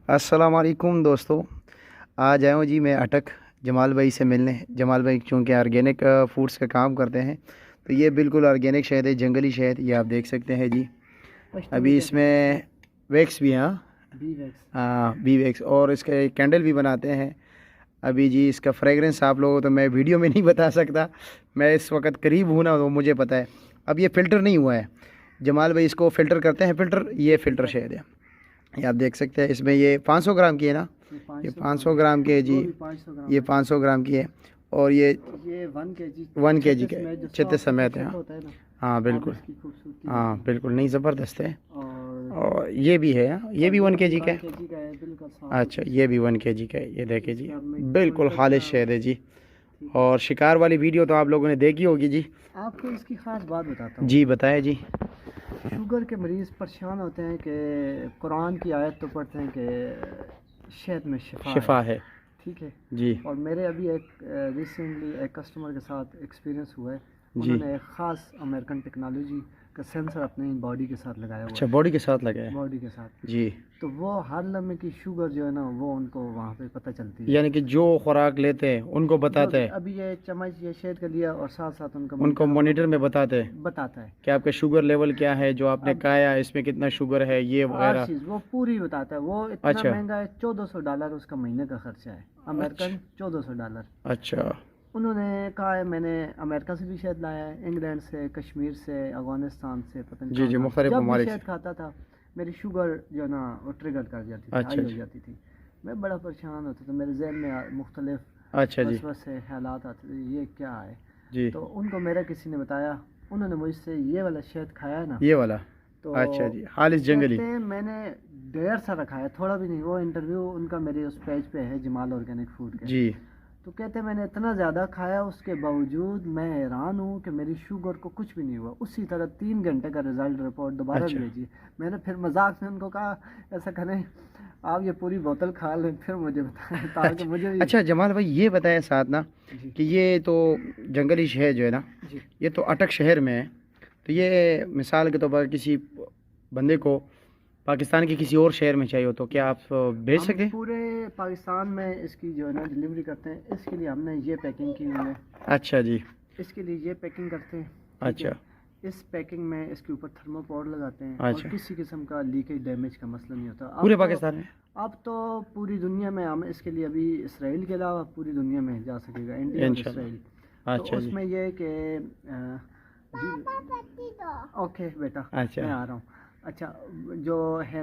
अस्सलाम वालेकुम दोस्तों। आज आया हूँ जी मैं अटक जमाल भाई से मिलने। जमाल भाई चूँकि ऑर्गेनिक फूड्स का काम करते हैं, तो ये बिल्कुल ऑर्गेनिक शहद है, जंगली शहद, ये आप देख सकते हैं जी। अभी इसमें वैक्स भी है, हाँ बी वैक्स, और इसका एक कैंडल भी बनाते हैं। अभी जी इसका फ्रेगरेंस आप लोगों को तो मैं वीडियो में नहीं बता सकता, मैं इस वक्त करीब हूँ ना, तो मुझे पता है। अब ये फ़िल्टर नहीं हुआ है, जमाल भाई इसको फ़िल्टर करते हैं। फ़िल्टर, ये फ़िल्टर शहद है, ये आप देख सकते हैं। इसमें ये 500 ग्राम की है ना, ये 500 ग्राम की है जी, ये 500 ग्राम की है। और ये 1 kg के 36 समेत है। हाँ बिल्कुल, हाँ बिल्कुल, नहीं ज़बरदस्त है। और ये भी है, ये भी 1 kg का है। अच्छा, ये भी 1 kg का है, ये देखे जी, बिल्कुल खालिश शहद है जी। और शिकार वाली वीडियो तो आप लोगों ने देखी होगी जी। आपको इसकी खास बात बताता हूँ। जी बताएं जी। शुगर के मरीज़ परेशान होते हैं कि कुरान की आयत तो पढ़ते हैं कि शहद में शिफा है। ठीक है जी और मेरे अभी एक रिसेंटली एक कस्टमर के साथ एक्सपीरियंस हुआ है। जी। उन्होंने एक ख़ास अमेरिकन टेक्नोलॉजी का सेंसर अपनी बॉडी के साथ लगाया हुआ अच्छा, है। बॉडी के साथ लगा है। बॉडी के साथ जी, तो वो हर लम्हे की शुगर जो है ना वो उनको वहाँ पे पता चलती है। यानी कि जो खुराक लेते हैं उनको बताता है, अभी ये चम्मच ये शहद का लिया और साथ साथ उनको मॉनिटर में बताते हैं बताता है कि आपका शुगर लेवल क्या है, जो आपने खाया इसमें कितना शुगर है, ये हर वगैरह। चीज़ वो पूरी बताता है। वो इतना अच्छा महंगा है, $1400 उसका महीने का खर्चा है, अमेरिकन $1400। अच्छा उन्होंने कहा है मैंने अमेरिका से भी शहद लाया है, इंग्लैंड से, कश्मीर से, अफगानिस्तान से, पता नहीं जी जी, कहाँ मुख्तलिफ जब भी ममालिक शहद से। खाता था मेरी शुगर जो है ना वो ट्रिगर कर जाती थी, हाई अच्छा हो जी, जाती थी। मैं बड़ा परेशान होता था, मेरे जहन में मुख्तलिफ अच्छा जी वसवसे ख्यालात आते थे ये क्या है। जी, तो उनको मेरा किसी ने बताया, उन्होंने मुझसे ये वाला शहद खाया है ना, ये वाला। तो अच्छा जी, खालिश जंगली। कहते हैं मैंने ढेर सारा खाया, थोड़ा भी नहीं। वो इंटरव्यू उनका मेरे उस पेज पे है, जमाल ऑर्गेनिक फूड के। जी तो कहते हैं मैंने इतना ज़्यादा खाया, उसके बावजूद मैं हैरान हूँ कि मेरी शुगर को कुछ भी नहीं हुआ। उसी तरह 3 घंटे का रिज़ल्ट रिपोर्ट दोबारा अच्छा भेजी। मैंने फिर मजाक में उनको कहा ऐसा करें आप ये पूरी बोतल खा लें फिर मुझे बताएं ताकि मुझे भी। अच्छा जमाल भाई, ये बताएं साथ ना जी कि ये तो जंगली शहर जो है ना, जी ये तो अटक शहर में है, तो ये मिसाल के तौर पर किसी बंदे को पाकिस्तान के किसी और शहर में चाहिए हो तो क्या आप भेज हम सकते हैं? पूरे पाकिस्तान में इसकी जो है ना डिलीवरी करते हैं। इसके लिए हमने ये पैकिंग की हुई है, अच्छा जी, इसके लिए ये पैकिंग करते हैं, ठीक है। अच्छा इस पैकिंग में इसके ऊपर थर्मोपाउडर लगाते हैं और अच्छा, किसी किस्म का लीकेज डैमेज का मसला नहीं होता। पूरे पाकिस्तान में? अब तो पूरी दुनिया में हम इसके लिए अभी इसराइल के अलावा पूरी दुनिया में जा सकेगा, इंडिया और इंशाल्लाह। इसराइल। तो अच्छा जी, उसमें ये है कि ओके बेटा अच्छा मैं आ रहा हूँ। अच्छा जो है